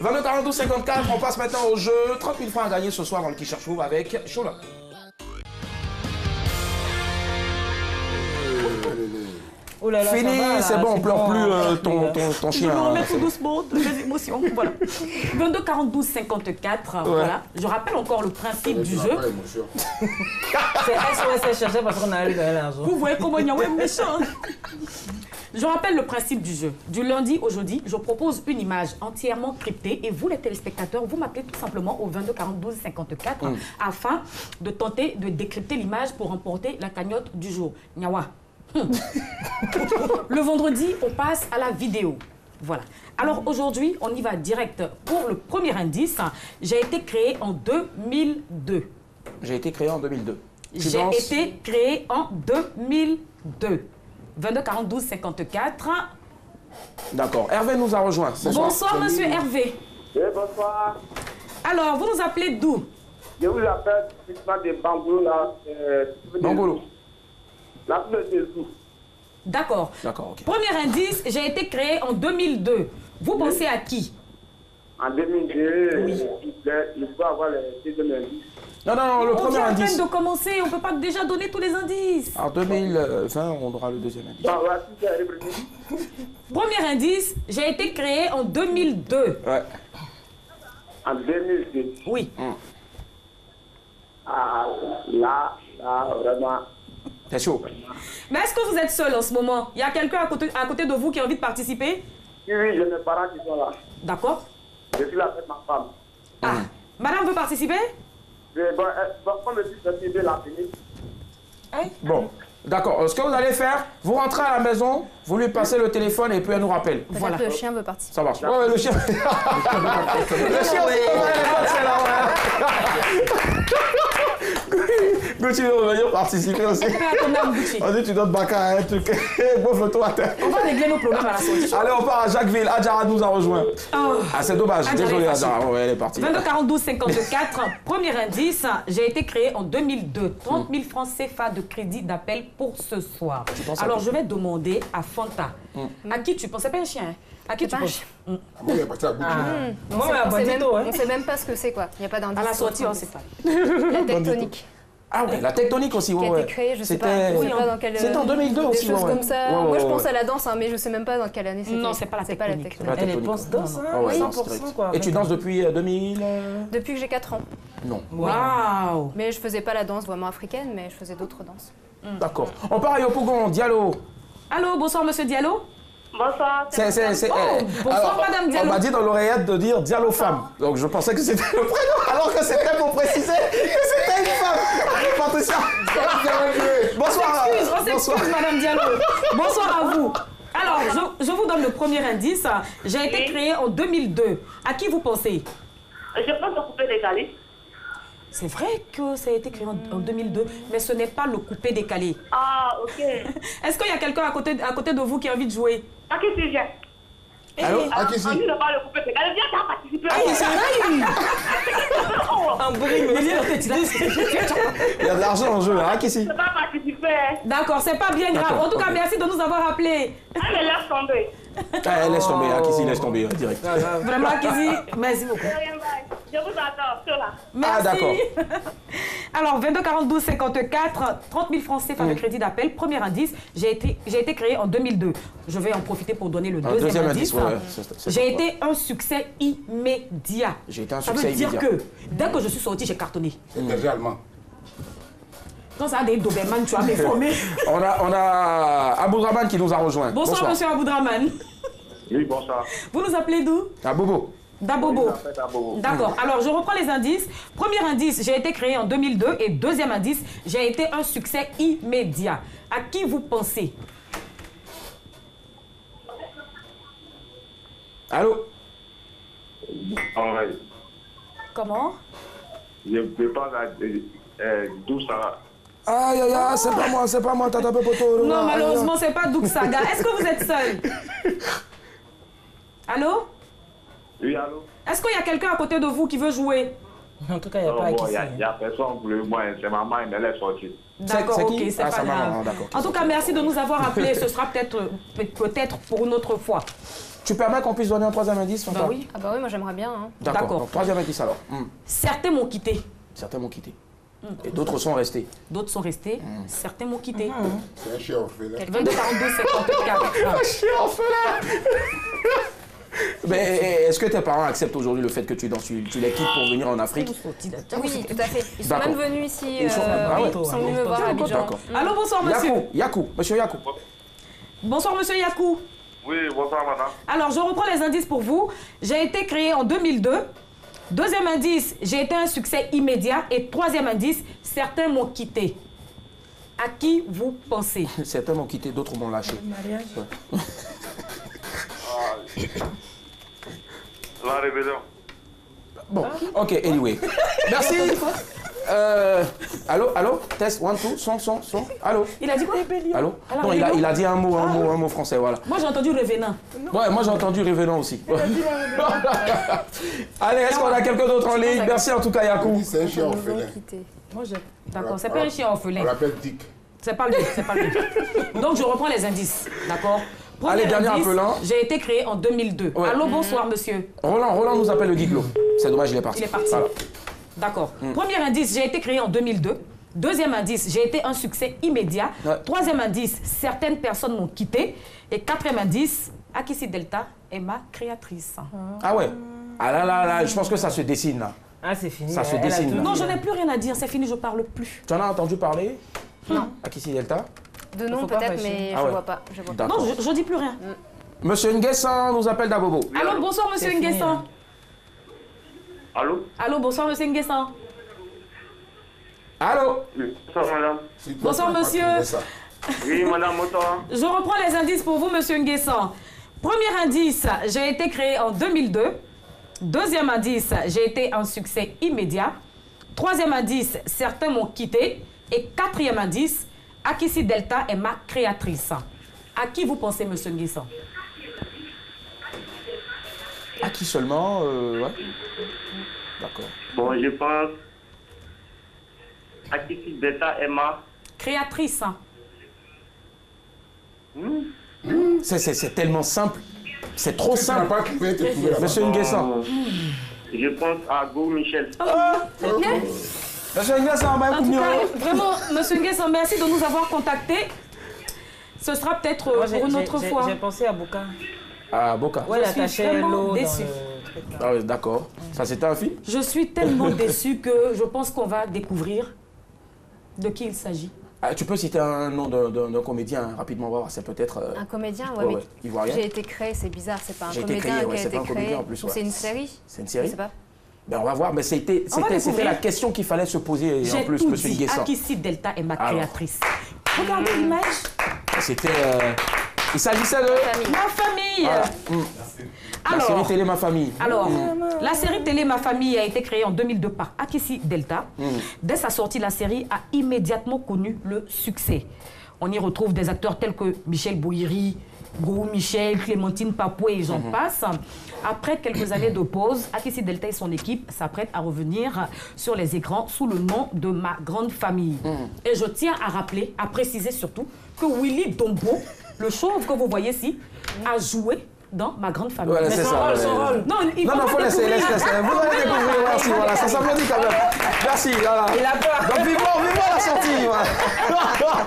22 42 54, on passe maintenant au jeu. 30 000 francs à gagner ce soir dans le qui cherche trouve avec Chola. Oh là là, Fini, c'est bon, on pleure plus ton chien. Je me remets tout doucement de mes émotions. Voilà. 22 42 54. Voilà. Je rappelle encore le principe du jeu. C'est SOS chercher parce qu'on a eu l'argent. Vous voyez comment il y a un méchant. Je rappelle le principe du jeu. Du lundi au jeudi, je propose une image entièrement cryptée et vous, les téléspectateurs, vous m'appelez tout simplement au 22 42 54 afin de tenter de décrypter l'image pour remporter la cagnotte du jour. Nyawa. Le vendredi, on passe à la vidéo. Voilà. Alors aujourd'hui, on y va direct pour le premier indice. J'ai été créé en 2002. J'ai été créé en 2002. J'ai été créé en 2002. 22 42 54. D'accord. Hervé nous a rejoint. Bonsoir, monsieur Hervé. Oui, bonsoir. Alors, vous nous appelez d'où? Je vous appelle de Bangolo, là. Bangolo. La plus de tout. D'accord. D'accord, ok. Premier indice, j'ai été créé en 2002. Vous pensez à qui? En 2002, il faut avoir les deuxième indice. Non, le premier On vient à indice. peine de commencer, on ne peut pas déjà donner tous les indices. En 2020, on aura le deuxième indice. Premier indice, j'ai été créé en 2002. Ouais. En 2002. Oui. Ah, là, vraiment. C'est chaud. Mais est-ce que vous êtes seul en ce moment? Il y a quelqu'un à côté de vous qui a envie de participer? Oui, j'ai mes parents qui sont là. D'accord. Je suis là avec ma femme. Ah, madame veut participer? Comme je suis sorti de la clinique. Bon, d'accord. Ce que vous allez faire, vous rentrez à la maison, vous lui passez le téléphone et puis elle nous rappelle. Voilà. Le chien veut participer. Ça marche. Ouais, le chien. Le chien aussi, c'est là, Gucci veut revenir participer aussi. On dit tu donnes Baka un truc. Bouffe-toi à terre. On va régler nos problèmes à la sortie. Allez, on part à Jacquesville. Adjara nous a rejoint. Ah, c'est dommage. Désolé, Adjara. Ouais, elle est partie. 22 42 54. Premier indice, j'ai été créé en 2002. 30 000 francs CFA de crédit d'appel pour ce soir. Alors, je vais demander à Fanta. À qui tu penses? C'est pas un chien, hein? À qui tu penses? On sait même pas ce que c'est, quoi. Il n'y a pas d'indice. À la sortie, on ne sait pas. La tectonique. Ah ouais, la tectonique aussi, qui a été créée, je sais pas dans quelle... C'était en 2002 aussi, des choses comme ça. Moi, je pense à la danse, hein, mais je sais même pas dans quelle année c'était. Non, c'est pas la tectonique. Elle pense danse, hein, ouais, 100%, quoi. Et tu danses depuis 2000 Depuis que j'ai 4 ans. Non. Waouh. Mais je faisais pas la danse vraiment africaine, mais je faisais d'autres danses. D'accord. On part à Yopougon, Diallo. Allô, bonsoir, monsieur Diallo. Bonsoir. Bonsoir, madame Diallo. On m'a dit dans l'oreillette de dire Diallo femme. Donc je pensais que c'était le prénom, alors que c'était pour préciser que c'était une femme. Allez, Patricia. Bonsoir. On s'excuse, madame Diallo. Bonsoir à vous. Alors, je vous donne le premier indice. J'ai été créé en 2002. À qui vous pensez? Je pense au coupé décalé. C'est vrai que ça a été créé en 2002, mais ce n'est pas le coupé décalé. Ah, ok. Est-ce qu'il y a quelqu'un à côté de vous qui a envie de jouer? À qui tu viens? Allô? À qui tu viens? Pas le coupé décalé. Viens, t'as participé. Un bruit, il y a de l'argent en jeu, hein, Kissi? Je ne pas participer. D'accord, c'est pas bien grave. En tout cas, merci de nous avoir appelés. Allez, laisse tomber. Elle laisse tomber, Kissi laisse tomber direct. Vraiment, Kissi, merci beaucoup. Je vous attends, là. Merci. Ah, d'accord. Alors, 22 42 54, 30 000 francs CFA de crédit d'appel. Premier indice, j'ai été créé en 2002. Je vais en profiter pour donner le deuxième indice. J'ai été un succès immédiat. J'ai été un succès immédiat. Ça veut immédiat. dire que dès que je suis sortie, j'ai cartonné. C'est déjà allemand. Quand ça a des Doberman, tu as mes formés. On a Aboudraman qui nous a rejoint. Bonsoir, monsieur Aboudraman. Oui, bonsoir. Vous nous appelez d'où? Abobo. D'Abobo. D'accord. Alors, je reprends les indices. Premier indice, j'ai été créé en 2002. Et deuxième indice, j'ai été un succès immédiat. À qui vous pensez? Allô? Ouais. Comment? Je peux pas d'où ça. Aïe, aïe, aïe, c'est pas moi, Tata Pepoto. Non, malheureusement, c'est pas Douk Saga. Est-ce que vous êtes seul? Allô? Oui, allô? Est-ce qu'il y a quelqu'un à côté de vous qui veut jouer? En tout cas, il n'y a pas qui Il n'y a personne pour le moi, c'est maman, elle est sortie. D'accord, ok, c'est pas grave. En tout cas, merci de nous avoir appelés. Ce sera peut-être pour une autre fois. Tu permets qu'on puisse donner un troisième indice, Fanta? Bah oui. Ah bah oui, moi j'aimerais bien. Hein. D'accord. Donc, troisième indice alors. Certains m'ont quitté. Certains m'ont quitté. Et d'autres sont restés. D'autres sont restés. Certains m'ont quitté. C'est un chien orphelin. 22 42 54. Chien orphelin. Mais est-ce que tes parents acceptent aujourd'hui le fait que tu les quittes pour venir en Afrique? Oui, tout à fait. Ils sont D'accord. même venus ici. Ils sont même- ah ouais. Ils sont venus me voir à Abidjan. D'accord. Allô, bonsoir monsieur. Monsieur Yakou. Bonsoir monsieur Yakou. Oui, bonsoir madame. Alors, je reprends les indices pour vous. J'ai été créé en 2002. Deuxième indice, j'ai été un succès immédiat. Et troisième indice, certains m'ont quitté. À qui vous pensez? Certains m'ont quitté, d'autres m'ont lâché. La rébellion. Bon, ok, anyway. Merci. Allô? Test, 1, 2, son. Allô? Il a dit quoi? Allô? Alors, Non, Révenant? il a dit un mot français, voilà. Moi, j'ai entendu revenant. Ouais, moi j'ai entendu Révenant aussi. Allez, est-ce qu'on a quelqu'un d'autre en ligne? Merci en tout cas, Yakou. C'est un chien orphelin. Moi, d'accord, c'est pas un chien orphelin. On l'appelle Dick. C'est pas lui, c'est pas lui. Donc, je reprends les indices, d'accord? Allez, Premier dernier indice, appelant. j'ai été créé en 2002. Ouais. Allô, bonsoir, monsieur. Roland nous appelle le Guiglo. C'est dommage, il est parti. Il est parti. Voilà. D'accord. Premier indice, j'ai été créé en 2002. Deuxième indice, j'ai été un succès immédiat. Ouais. Troisième indice, certaines personnes m'ont quitté. Et quatrième indice, Akissi Delta est ma créatrice. Ah ouais. Ah là, je pense que ça se dessine là. Ah, c'est fini. Ça se elle a dessine, tout là. Non, dit. je n'ai plus rien à dire, c'est fini, je parle plus. Tu en as entendu parler? Non. Akissi Delta? De nom Faut pas peut-être, fâcher. mais Ah je ouais. vois pas. Je vois pas. D'accord. Non, je dis plus rien. Monsieur Nguessan nous appelle d'Abobo. Allô, bonsoir, monsieur C'est fini, Nguessan. hein. Allô? Allô, bonsoir, monsieur Nguessan. Allô? Oui, bonsoir madame. Si toi, Bonsoir, tu peux pas monsieur. trouver ça. Oui, madame, bonsoir. Je reprends les indices pour vous, monsieur Nguessan. Premier indice, j'ai été créé en 2002. Deuxième indice, j'ai été un succès immédiat. Troisième indice, certains m'ont quitté. Et quatrième indice, Akissi Delta est ma créatrice. À qui vous pensez, monsieur Nguessan? À qui seulement? Ouais. D'accord. Bon, je pense. Akissi Delta Emma. Créatrice. C'est tellement simple. C'est trop Tu n'as simple. pas trouvé, tu trouvé la Monsieur Nguessan. Je pense à Go Michel. Monsieur Nguessan, En tout cas, vraiment, monsieur Nguessan, merci de nous avoir contactés. Ce sera peut-être Moi, pour une autre fois. J'ai pensé à Bouka. Ah, Boca. Ouais, elle Je suis attachait vraiment l'eau dans le déçue. truc. là. Ah oui, d'accord. Ça, c'était un film? Je suis tellement déçue que je pense qu'on va découvrir de qui il s'agit. Ah, tu peux citer un nom d'un comédien rapidement, on va voir. C'est peut-être. Un comédien, ouais, ouais, ouais. Ivoirien. mais j'ai été créé, c'est bizarre, c'est pas un J'ai été comédien créé, qui ouais, a c'est été pas un créé. comédien en plus, ouais. C'est une série. C'est une Je série? sais pas. Ben, on va voir, mais c'était découvrir. la question qu'il fallait se poser en J'ai plus, tout monsieur dit. Nguessan. Akissi Delta est ma Alors. créatrice. Regardez l'image. C'était. Il s'agissait de. Famille. Ma famille. Voilà. La série Alors, télé Ma Famille. alors la série télé Ma Famille a été créée en 2002 par Akissi Delta. Dès sa sortie, la série a immédiatement connu le succès. On y retrouve des acteurs tels que Michel Bouhiri, Go Michel, Clémentine Papoué et j'en passe. Après quelques années de pause, Akissi Delta et son équipe s'apprêtent à revenir sur les écrans sous le nom de Ma Grande Famille. Et je tiens à rappeler, à préciser surtout, que Willy Dombo, le chauve que vous voyez ici, a joué dans Ma Grande Famille. Voilà, Mais c'est son ça. rôle, ouais. son rôle. Non, il Non, faut non, pas faut laisser, découvrir. laisse. Vous allez découvrir, merci, voilà, ça s'applaudit quand même. Merci, voilà. Il a peur. Donc, vivement la sortie, voilà.